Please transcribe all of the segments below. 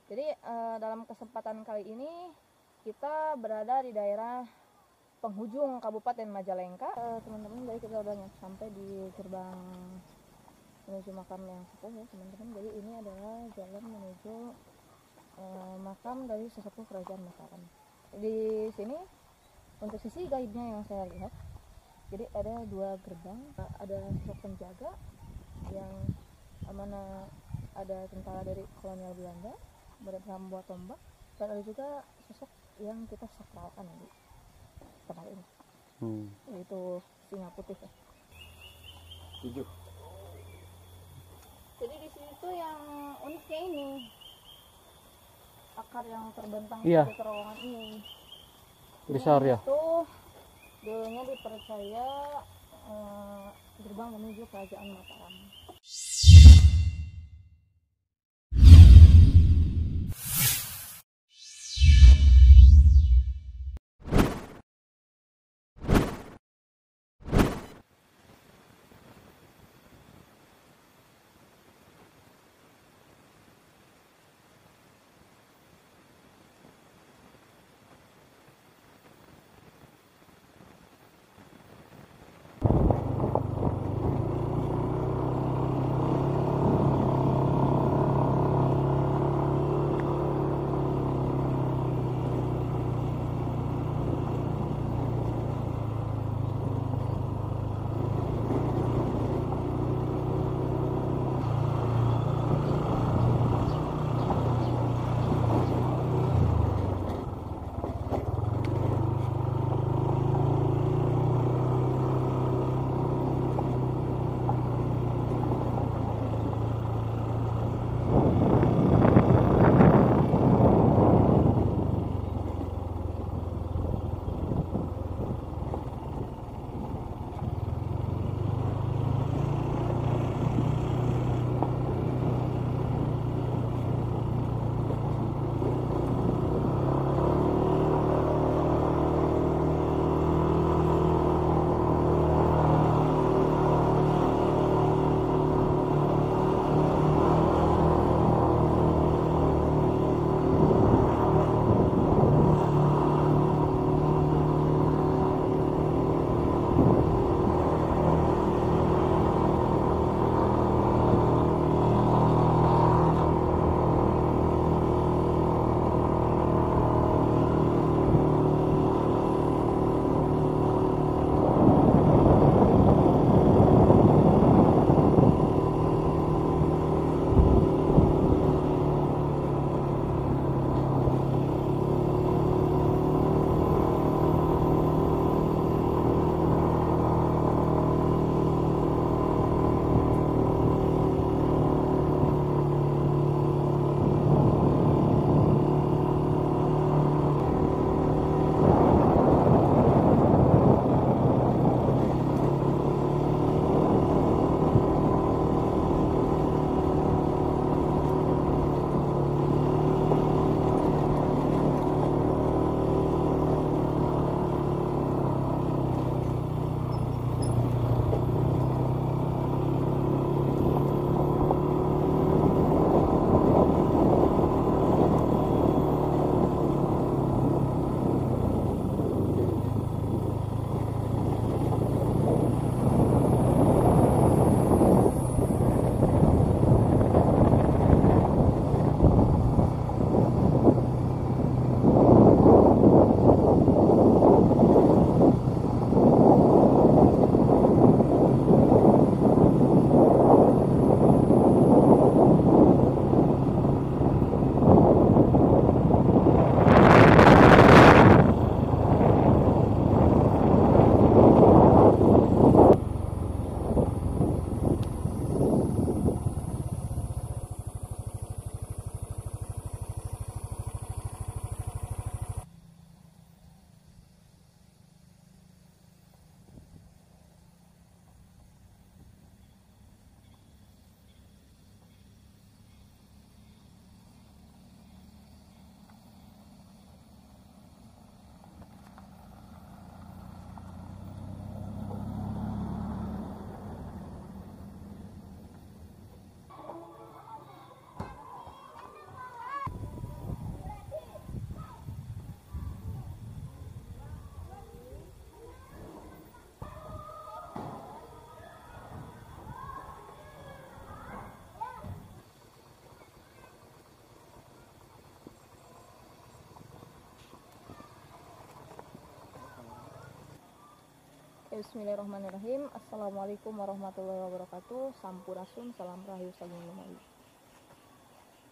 Jadi dalam kesempatan kali ini kita berada di daerah penghujung Kabupaten Majalengka. Teman-teman, jadi kita udah sampai di gerbang menuju makam yang sepuh ya teman-teman. Jadi ini adalah jalan menuju makam dari sesepuh kerajaan Mataram. Di sini untuk sisi gaibnya yang saya lihat, jadi ada 2 gerbang, ada sosok penjaga yang mana ada tentara dari kolonial Belanda membawa tombak, dan ada juga sosok yang kita sakralkan di tempat ini, yaitu singa putih ya. 7. Jadi di sini tuh yang uniknya ini akar yang terbentang Iya. di terowongan ini. Besar ya. Itu dulunya dipercaya gerbang menuju kerajaan Mataram. Bismillahirrahmanirrahim. Assalamualaikum warahmatullahi wabarakatuh. Sampurasun, salam rahayu sagung lumali.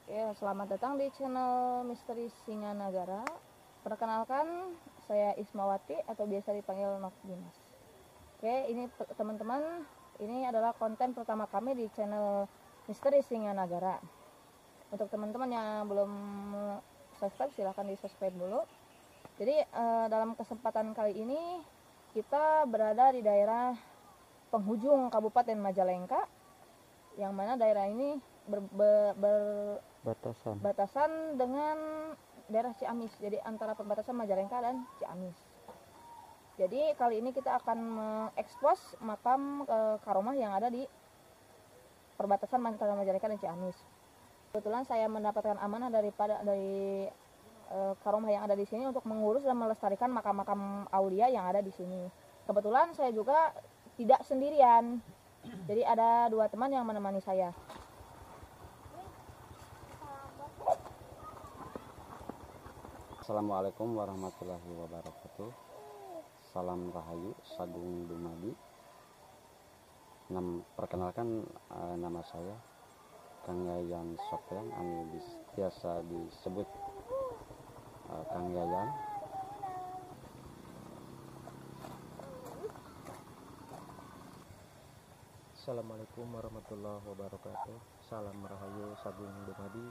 Ya, selamat datang di channel Misteri Singanagara. Perkenalkan, saya Ismawati atau biasa dipanggil Nok Dimas. Oke, ini teman-teman, ini adalah konten pertama kami di channel Misteri Singanagara. Untuk teman-teman yang belum subscribe, silahkan di subscribe dulu. Jadi dalam kesempatan kali ini kita berada di daerah penghujung Kabupaten Majalengka, yang mana daerah ini berbatasan dengan daerah Ciamis. Jadi antara perbatasan Majalengka dan Ciamis. Jadi kali ini kita akan mengekspos makam karomah yang ada di perbatasan antara Majalengka dan Ciamis. Kebetulan saya mendapatkan amanah dari karomah yang ada di sini untuk mengurus dan melestarikan makam-makam aulia yang ada di sini. Kebetulan saya juga tidak sendirian, jadi ada 2 teman yang menemani saya. Assalamualaikum warahmatullahi wabarakatuh. Salam rahayu sagung dumadi. Perkenalkan, nama saya Kang Yayan Sopyan, biasa disebut Kang Yayan. Assalamualaikum warahmatullahi wabarakatuh. Salam rahayu sagung dumadi.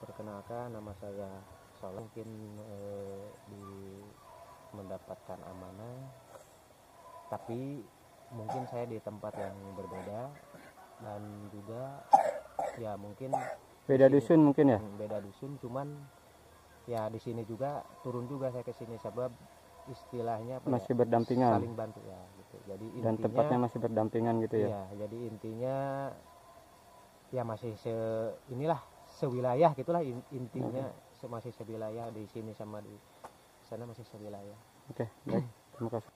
Perkenalkan, nama saya Soleh. Mungkin mendapatkan amanah, tapi mungkin saya di tempat yang berbeda dan juga ya mungkin Beda dusun mungkin ya? Beda dusun, cuman ya di sini juga turun juga saya ke sini sebab istilahnya apa Masih ya, berdampingan. saling bantu ya gitu. Jadi Dan intinya, tempatnya masih berdampingan gitu ya? iya, jadi intinya ya masih sewilayah gitulah intinya. Masih sewilayah di sini sama di sana, masih sewilayah. Oke, baik. Terima kasih.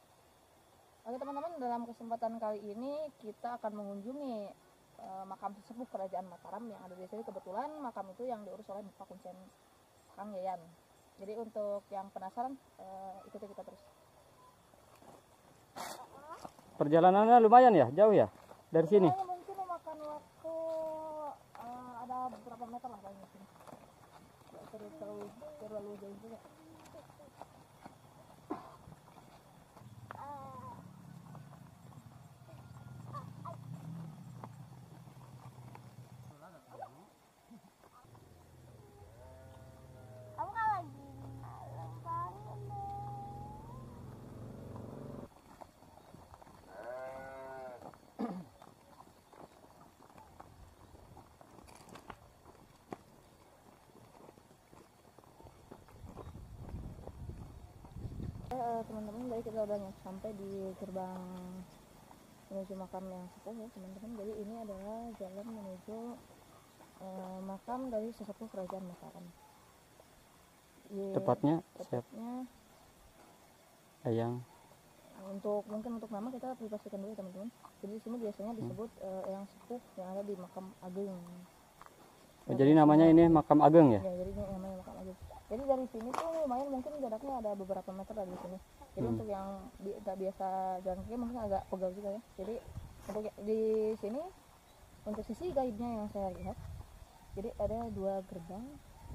Oke teman-teman, dalam kesempatan kali ini kita akan mengunjungi makam sesepuh Kerajaan Mataram yang ada di sini. Kebetulan makam itu yang diurus oleh Bapak Kuncen Kang Yayan. Jadi untuk yang penasaran, ikuti kita terus. Perjalanannya lumayan ya? Jauh ya? Dari sini? Mungkin memakan waktu ada berapa meter lah paling sini. Terlalu jauh juga. Teman-teman, jadi kita udah sampai di gerbang menuju makam yang sepuh ya teman-teman. Jadi ini adalah jalan menuju makam dari sesepuh Kerajaan Mataram. Tepatnya Eyang. Mungkin untuk nama kita perlu pastikan dulu ya teman-teman. Jadi di sini biasanya disebut Eyang Sepuh yang ada di makam Ageng. Jadi namanya ini makam Ageng ya? Ya, jadi ini namanya makam Ageng. Jadi dari sini tuh lumayan, mungkin jaraknya ada beberapa meter dari sini. Jadi untuk yang nggak biasa jalan kaki mungkin agak pegal juga ya. Jadi untuk di sini, untuk sisi guide-nya yang saya lihat, jadi ada 2 gerbang.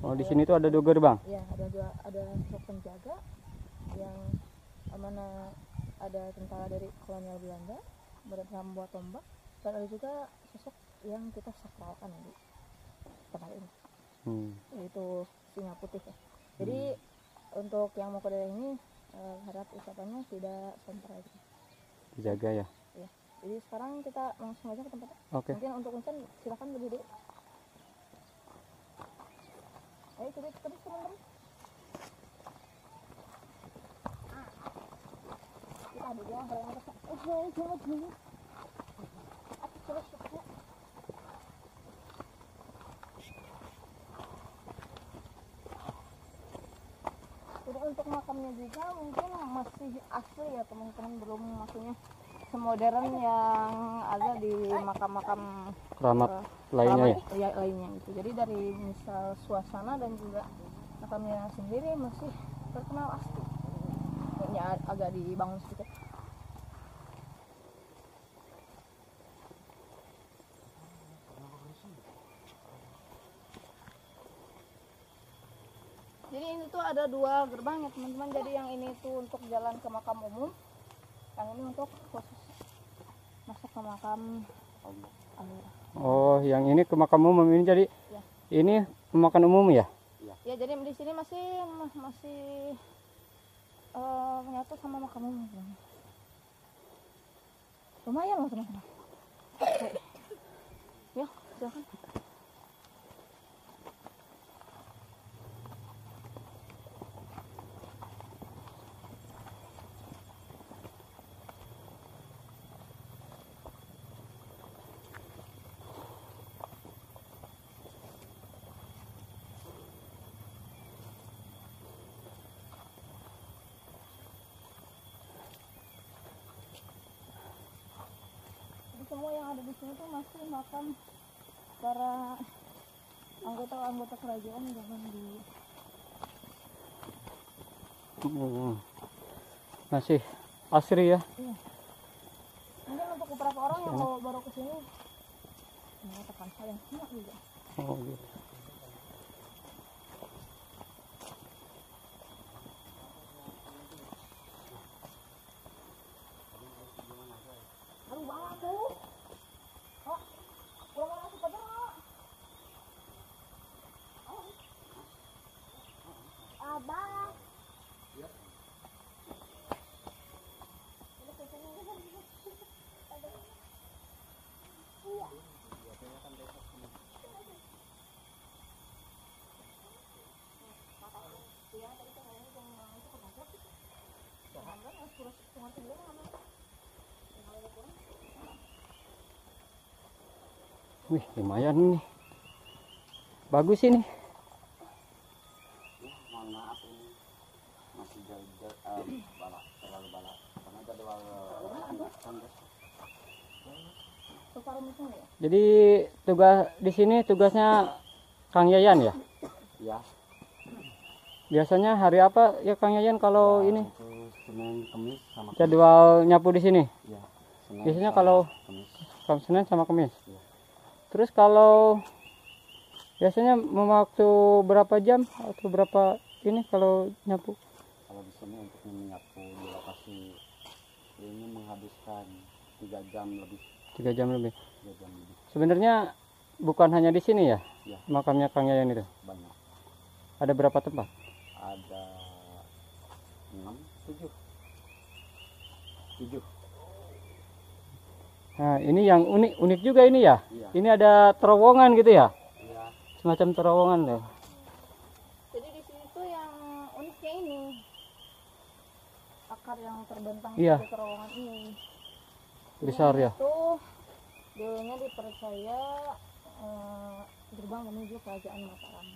Oh, di sini tuh ada 2 gerbang? Ya, ada sosok penjaga yang mana ada tentara dari kolonial Belanda membawa tombak, dan ada juga sosok yang kita sakralkan di tempat ini, yaitu singa putih ya. Jadi untuk yang mau ke daerah ini harap ucapannya tidak sentral gitu. Dijaga ya? Ya. Jadi sekarang kita langsung aja ke tempatnya. Oke. Mungkin untuk Kuncen silakan lebih dulu. Ayo kita terus teman-teman. Kita ada dia bareng atas. Jangan dulu. Terus. Jadi untuk makamnya juga mungkin masih asli ya teman-teman, belum maksudnya semodern yang ada di makam-makam keramat lainnya ya? Lainnya itu. Jadi dari misal suasana dan juga makamnya sendiri masih terkenal asli. Ini agak dibangun sedikit. Jadi ini tuh ada 2 gerbang ya teman-teman. Jadi yang ini tuh untuk jalan ke makam umum, yang ini untuk khusus masuk ke makam Allah. Oh, yang ini ke makam umum ini, jadi Ya. ini pemakaman umum ya? Ya, jadi di sini masih menyatu sama makam umum. Lumayan loh teman-teman. Oke. Ya, silakan. Semua yang ada di sini tuh masih makam para anggota kerajaan zaman di Masih asri ya? iya. Mungkin untuk beberapa orang yang baru kesini mengatakan saya sama juga. Oh gitu. Aduh banget tuh. Oh, belum masuk aja nggak? Abang. Wih, lumayan nih. Bagus ini. Mohon maaf ini masih balak, terlalu balak karena jadwal Jadi tugas di sini tugasnya Kang Yayan ya? ya. Biasanya hari apa ya Kang Yayan kalau ini Itu Senin, Kamis sama jadwal nyapu di sini? ya. Senin, Biasanya sama kalau Kamis. Senin sama Kamis. Iya. Terus kalau biasanya mewaktu berapa jam atau berapa ini kalau nyapu? Kalau di sini untuk menyapu di lokasi ini menghabiskan 3 jam lebih. 3 jam lebih. 3 jam lebih. Sebenarnya bukan hanya di sini ya, Ya, makamnya Kang Yayan itu. banyak. Ada berapa tempat? Ada 6, 7. Nah, ini yang unik juga ini ya. Iya. Ini ada terowongan gitu ya, Iya. semacam terowongan loh. Jadi di sini tuh yang uniknya ini akar yang terbentang Iya. di terowongan ini. Besar ya. Itu dulunya dipercaya gerbang menuju kerajaan Mataram.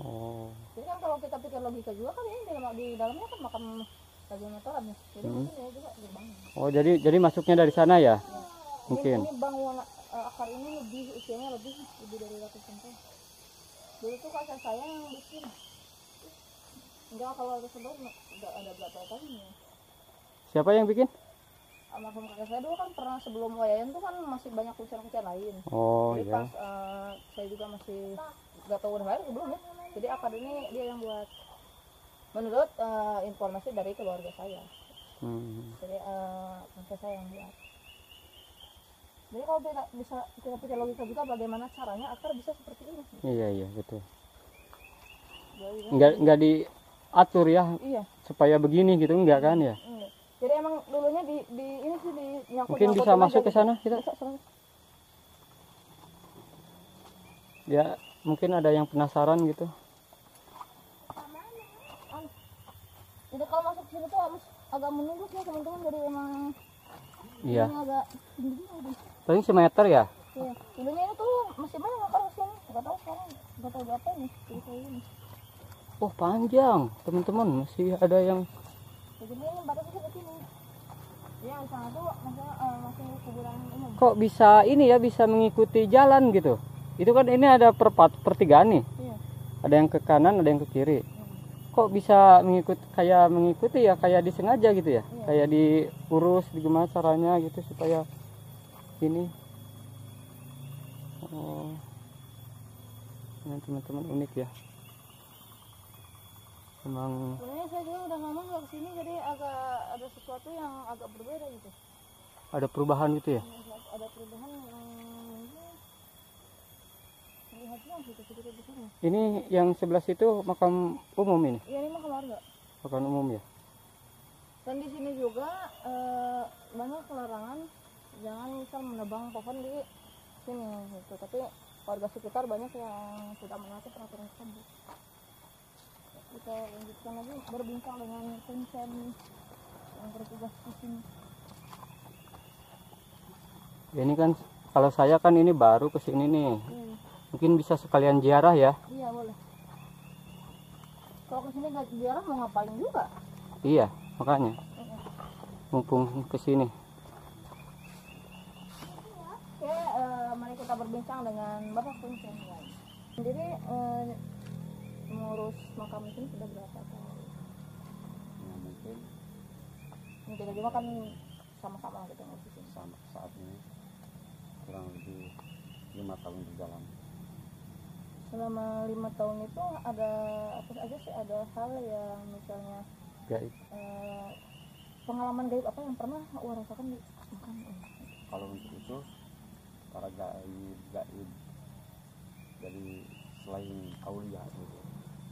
Oh. Jadi kan kalau kita pikir logika juga kan ini di dalamnya kan makam kerajaan Mataram ya. Jadi mungkin ya juga gerbangnya. Oh, jadi masuknya dari sana ya? Mungkin. Ini bangunan akar ini usianya lebih dari ratusan tahun. Dulu tuh kakek saya yang bikin. Enggak, kalau tersebut udah ada berapa tahun ya. Siapa yang bikin? Almarhum kakek saya dulu kan pernah sebelum Wayayan tuh kan masih banyak kucing-kucing lain. Oh Jadi iya. pas saya juga masih nggak tahu udah lahir belum ya. Jadi akar ini dia yang buat menurut informasi dari keluarga saya. Jadi kakek saya yang buat. Jadi kalau kita pikir logika juga bagaimana caranya akar bisa seperti ini. Iya betul. Jadi, Enggak diatur ya iya. supaya begini gitu enggak kan ya? Iya. Jadi emang dulunya di ini sih di nyangkut. Mungkin bisa masuk ke sana kita. Bisa, silahkan. Ya, mungkin ada yang penasaran gitu. Jadi kalau masuk sini tuh harus agak menunduk ya teman-teman. Jadi emang Iya. ini agak tinggi lagi. Paling semeter ya? Iya. Dulunya itu tuh masih banyak akar di sini. Nggak tahu sekarang. Nggak tahu berapa ini. Jadi kayak ini. Oh, panjang, teman-teman. Masih ada yang Jadi ini batasnya ke sini. Ya di sana tuh masih kuburan umum. kok bisa ini ya, bisa mengikuti jalan gitu. Itu kan ini ada pertigaan nih. Iya. Ada yang ke kanan, ada yang ke kiri. Kok bisa mengikuti ya, kayak disengaja gitu ya? Iya. Kayak diurus, gimana caranya gitu supaya ini. Oh. Ini teman-teman unik ya. Emang Sebenarnya saya juga udah lama nggak kesini, jadi agak ada sesuatu yang agak berbeda gitu. ada perubahan gitu ya? Ada perubahan yang mungkin terlihat jelas gitu sedikit di sini. Ini yang sebelah situ makam umum ini, Iya, ini mah keluarga. makam umum ya? Dan di sini juga banyak larangan jangan misal menebang pohon di sini gitu. Tapi warga sekitar banyak yang tidak menaati peraturan tersebut. Kita lanjutkan lagi berbincang dengan kuncen yang bertugas di sini. Ya, ini kan kalau saya kan ini baru kesini nih, mungkin bisa sekalian ziarah ya? Iya boleh. Kalau kesini nggak ziarah mau ngapain juga? Iya, makanya mumpung kesini. Oke, mari kita berbincang dengan Bapak Kuncen. Sendiri mengurus makam ini sudah berapa tahun? Ya mungkin Kita juga kan sama-sama gitu ngurusin. sama saat ini kurang lebih 5 tahun berjalan. Selama 5 tahun itu ada apa aja sih, ada hal yang misalnya Gaib. pengalaman gaib apa yang pernah Wak rasakan di makam ini? Kalau untuk itu para gaib jadi selain aulia gitu,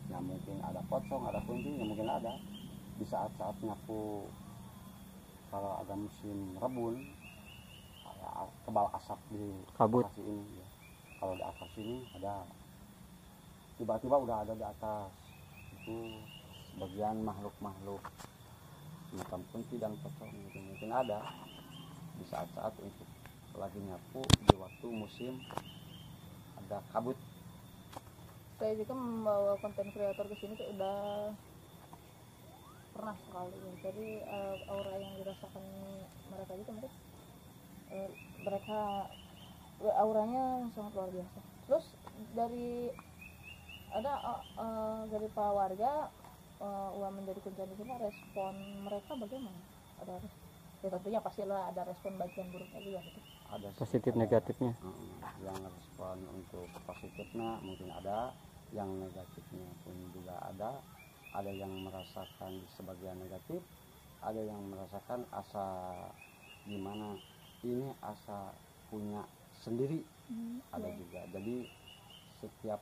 ya mungkin ada pocong, ada kunti, ya mungkin ada di saat-saat nyapu. Kalau ada musim rebun, kayak kebal asap di Kabut. lokasi ini ya. Kalau di atas ini ada, tiba-tiba udah ada di atas itu sebagian makhluk-makhluk macam kunti dan pocong gitu, mungkin ada di saat-saat untuk lagi nyapu di waktu musim ada kabut. Saya juga membawa konten kreator ke sini tuh udah pernah sekali. Jadi aura yang dirasakan mereka itu mungkin mereka auranya sangat luar biasa. Terus dari ada dari para warga Wak menjadi kuncen di sini, respon mereka bagaimana? Ada ya tentunya pastilah ada respon baik dan buruknya juga gitu. Ada sih, Positif ada, negatifnya. yang respon untuk positifnya mungkin ada, yang negatifnya pun juga ada yang merasakan sebagian negatif, ada yang merasakan asa gimana ini asa punya sendiri, ada juga. Jadi setiap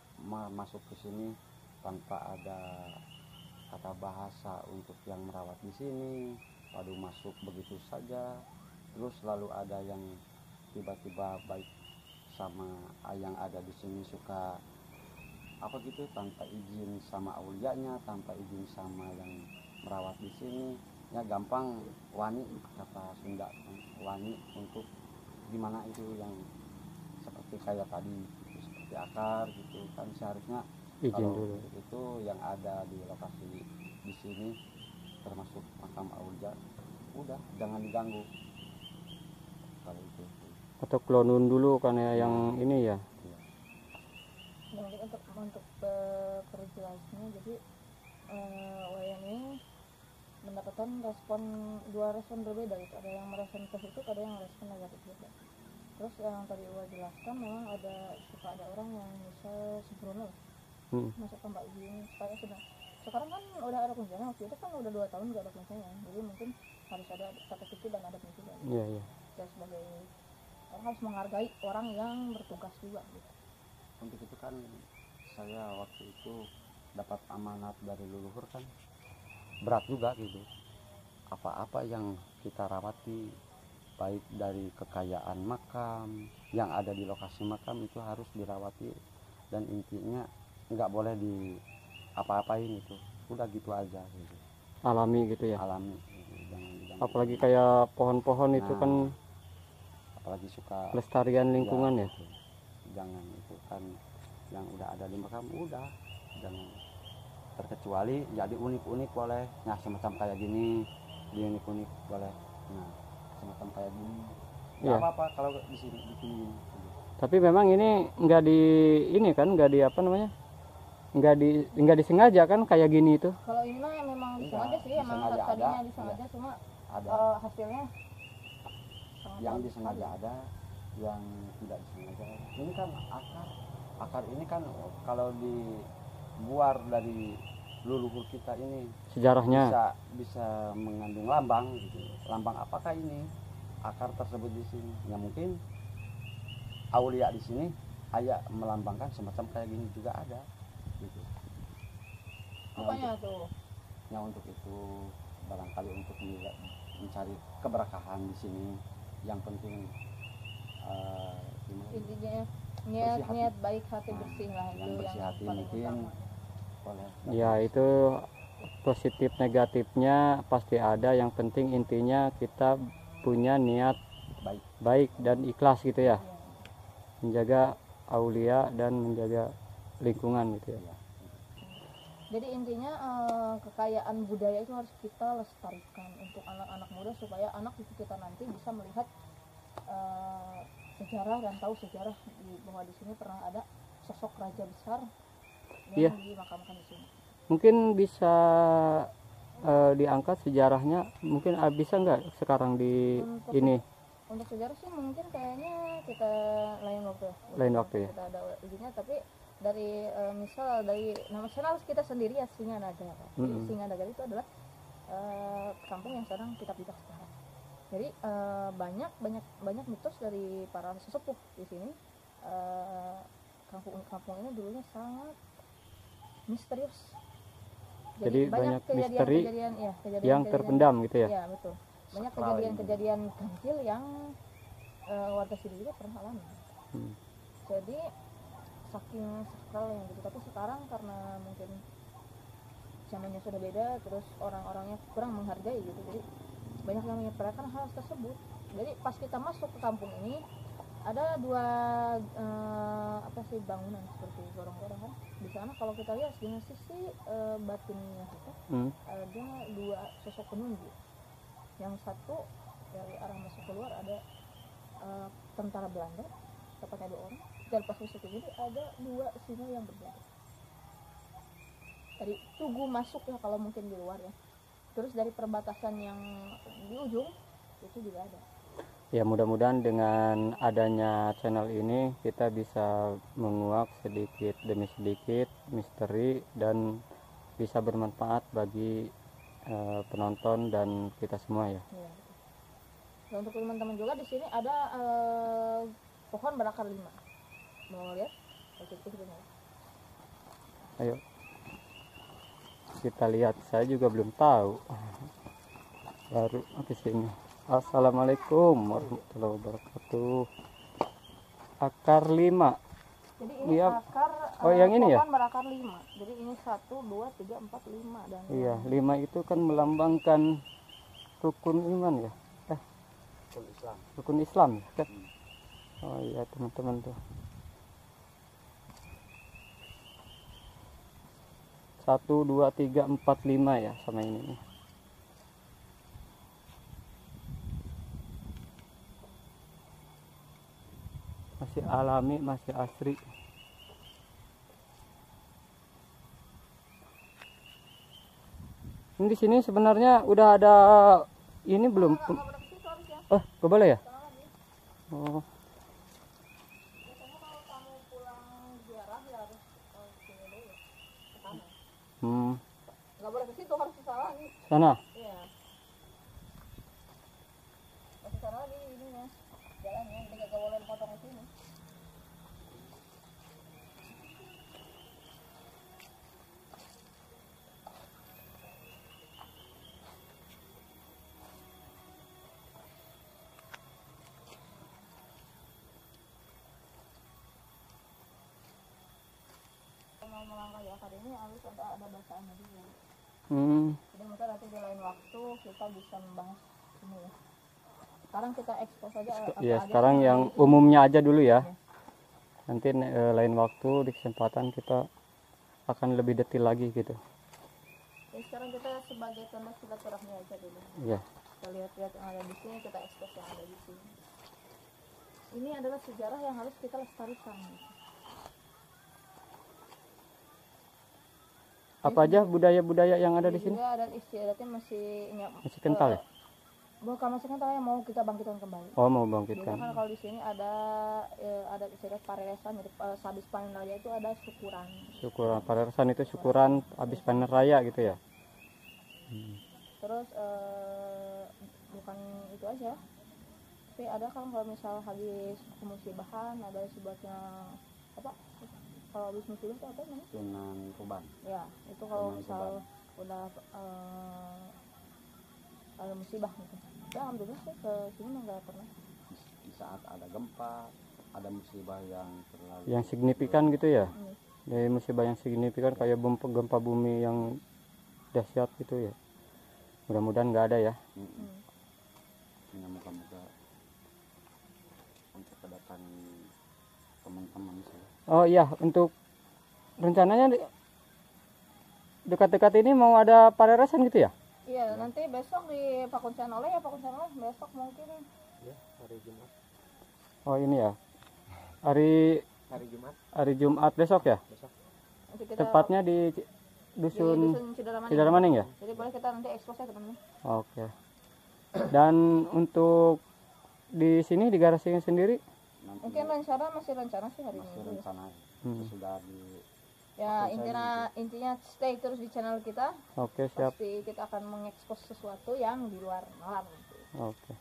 masuk ke sini tanpa ada kata bahasa untuk yang merawat di sini, lalu masuk begitu saja. Terus lalu ada yang tiba-tiba baik sama yang ada di sini, suka apa gitu tanpa izin sama aulianya, tanpa izin sama yang merawat di sini, ya gampang wani, kata Sunda wani untuk gimana itu yang seperti kayak tadi gitu, seperti akar gitu kan. Seharusnya Izin kalau dulu. itu yang ada di lokasi di sini termasuk makam aulia, udah jangan diganggu kalau itu. Atau klonun dulu karena yang ini ya. Nah, mungkin untuk perjelasnya, jadi wayang ini mendapatkan dua respon berbeda gitu. Ada yang merespon positif, ada yang merespon negatif juga. Terus yang tadi Wak jelaskan, memang suka ada orang yang bisa sembrono masuk ke Mbak Izin supaya sudah. Sekarang kan udah ada kuncinya, waktu itu kan udah 2 tahun gak ada kuncinya, jadi mungkin harus ada kata kunci dan ada kunci juga. Iya, iya. Ya sebagai orang harus menghargai orang yang bertugas juga gitu. Untuk itu kan saya waktu itu dapat amanat dari leluhur kan, berat juga gitu. Apa-apa yang kita rawati, baik dari kekayaan makam yang ada di lokasi makam itu harus dirawati, dan intinya nggak boleh di apa-apain, itu udah gitu aja gitu. Alami gitu ya. Alami gitu. Jangan Apalagi kayak pohon-pohon itu kan apalagi suka pelestarian lingkungan ya. gitu. Jangan itu kan yang udah ada di makam, udah jangan, terkecuali jadi unik-unik boleh, nah semacam kayak gini, di unik-unik boleh, nah semacam kayak gini nggak Iya. apa-apa kalau di sini gitu. Tapi memang ini nggak di ini kan, nggak di apa namanya, nggak disengaja kan kayak gini itu. Kalau ini mah memang disengaja sih, emang disengaja tadinya ada, disengaja, iya. cuma Ada hasilnya sangat yang bagus disengaja, sekali. ada yang tidak disengaja. Ini kan akar ini kan kalau dibuar dari leluhur kita ini Sejarahnya. bisa mengandung lambang gitu. Lambang apakah ini? Akar tersebut di sini. Ya mungkin aulia di sini ayah melambangkan semacam kayak gini juga ada gitu. Apanya tuh? Yang untuk itu barangkali untuk mencari keberkahan di sini. Yang penting gimana? Intinya Bersih hati. niat baik, hati Nah, bersih lah, itu yang bersih yang hati paling mungkin utama. boleh. Ya itu positif negatifnya pasti ada, yang penting intinya kita punya niat Baik. baik dan ikhlas gitu ya, Iya. menjaga aulia dan menjaga lingkungan gitu ya. Ya. Jadi intinya kekayaan budaya itu harus kita lestarikan untuk anak-anak muda, supaya anak cucu kita nanti bisa melihat sejarah dan tahu sejarah bahwa di sini pernah ada sosok raja besar Iya. yang dimakamkan di sini. Mungkin bisa diangkat sejarahnya, mungkin bisa nggak sekarang di Untuk ini Untuk sejarah sih mungkin kayaknya kita lain waktu ya. Lain waktu ya. Kita ada izinnya, tapi dari misal dari nama nasional kita sendiri ya Singanagara. Jadi Singanagara itu adalah kampung yang sedang kita pindah sekarang. Jadi banyak mitos dari para sesepuh di sini. Kampung ini dulunya sangat misterius. Jadi banyak misteri kejadian yang terpendam gitu ya. Iya, betul. Banyak Sakral kejadian-kejadian ganjil yang warga sini juga pernah alami. Jadi saking sakral yang gitu, tapi sekarang karena mungkin zamannya sudah beda, terus orang-orangnya kurang menghargai gitu, jadi banyak yang menyepelekan hal tersebut. Jadi pas kita masuk ke kampung ini ada dua bangunan seperti gorong-gorong kan. Di sana kalau kita lihat dengan sisi batinnya kita ada dua sosok penunggu. Yang satu dari arah masuk keluar ada tentara Belanda, tepatnya 2 orang. Dan pas masuk ke sini ada 2 singa yang berjalan. Dari tugu masuk ya kalau mungkin di luar ya. Terus dari perbatasan yang di ujung itu juga ada. Ya mudah-mudahan dengan adanya channel ini kita bisa menguak sedikit demi sedikit misteri dan bisa bermanfaat bagi penonton dan kita semua ya. Ya. Dan untuk teman-teman juga di sini ada pohon berakar 5. Mau lihat? Oke, Ayo kita lihat, saya juga belum tahu, baru ke sini. Assalamualaikum warahmatullahi wabarakatuh. Akar 5. Jadi ini Iya. akar Yang ini ya? pohon berakar 5. Jadi ini 1, 2, 3, 4, 5 dan Iya, 5 itu kan melambangkan rukun iman ya. Islam. Rukun Islam ya kan? Oh iya teman-teman tuh. 1, 2, 3, 4, 5 ya sama ini nih. Masih alami, masih asri. Ini di sini sebenarnya udah ada ini belum? Oh, gak boleh ya? Oh. biasanya kalau kamu pulang ziarah ya harus sini dulu ya. Ke sana. Nggak boleh ke situ, harus ke sana lagi. Sana. Iya. Ke sana lagi ininya. Jalannya, jadi nggak boleh potong ke sini. Mau melangkah di akar ini harus ada bacaannya dulu. Jadi mungkin nanti di lain waktu kita bisa membahas ini ya. Sekarang kita ekspos aja apa Ya aja sekarang yang di- umumnya aja dulu ya. Ya. Nanti lain waktu di kesempatan kita akan lebih detail lagi gitu. Ya, sekarang kita sebagai tanda silaturahmi aja dulu. Ya. Kita lihat-lihat yang ada di sini, kita ekspos yang ada di sini. Ini adalah sejarah yang harus kita lestarikan. Apa aja budaya-budaya yang ada di Ini sini? juga adat istiadatnya masih Masih kental ya? bukan maksudnya tahu yang mau kita bangkitkan kembali. Oh, mau Biasanya bangkitkan. kan kalau di sini ada istilah paresan, jadi habis panen raya itu ada syukuran. Syukuran paresan itu syukuran habis panen raya gitu ya. Terus bukan itu aja, tapi ada kan kalau misal habis musibahan ada sebuatnya apa, kalau habis musibah itu apa namanya Sunan Tuban. ya, itu kalau Sunan misal udah ada musibah gitu. Ya alhamdulillah sih ke sini mah nggak pernah. Di saat ada gempa, ada musibah yang terlalu Yang signifikan gitu ya. Hmm. Dari musibah yang signifikan kayak gempa bumi yang dahsyat gitu ya. Mudah-mudahan nggak ada ya. Hmm. Ya, moga-moga untuk kedatangan teman-teman saya. Oh iya, untuk rencananya dekat-dekat ini mau ada paresan gitu ya? Iya, nanti besok di Pakuncen Oleh ya, Pakuncen Oleh besok mungkin. Ya, hari Jumat. Oh ini ya. Hari Hari Jumat Jumat besok ya? besok. Nanti kita Tepatnya di di dusun Cidaramaning. Cidaramaning ya? Jadi boleh kita nanti ekspos ya teman-teman. Oke. Dan untuk di sini di garasinya sendiri Nanti Mungkin masih rencana sih hari masih ini. rencana sudah di Ya Oke, intinya stay terus di channel kita. oke siap. Pasti kita akan mengekspos sesuatu yang di luar nalar. Oke.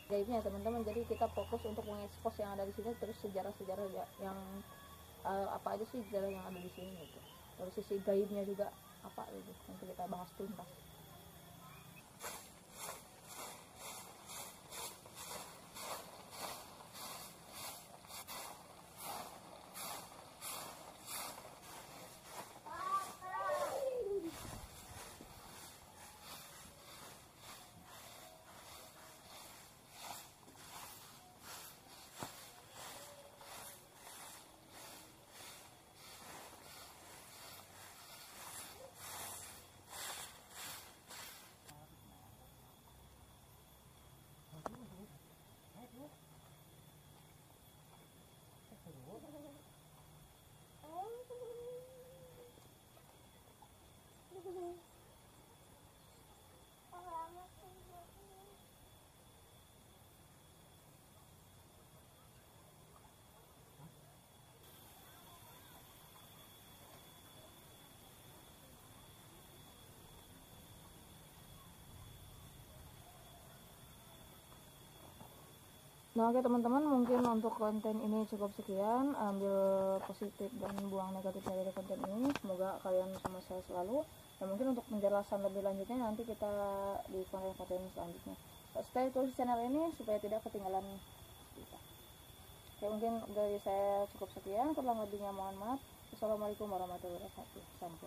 Gaibnya teman-teman. Jadi kita fokus untuk mengekspos yang ada di sini, terus sejarah-sejarah yang apa aja sih sejarah yang ada di sini gitu. Terus sisi gaibnya juga apa gitu. Nanti kita bahas tuntas. Nah oke teman-teman, mungkin untuk konten ini cukup sekian. Ambil positif dan buang negatifnya dari konten ini. Semoga kalian sama saya selalu. Dan mungkin untuk penjelasan lebih lanjutnya nanti kita di konten-konten selanjutnya. Stay terus di channel ini supaya tidak ketinggalan kita. Oke, mungkin dari saya cukup sekian. Kurang lebihnya mohon maaf. Assalamualaikum warahmatullahi wabarakatuh. Salam.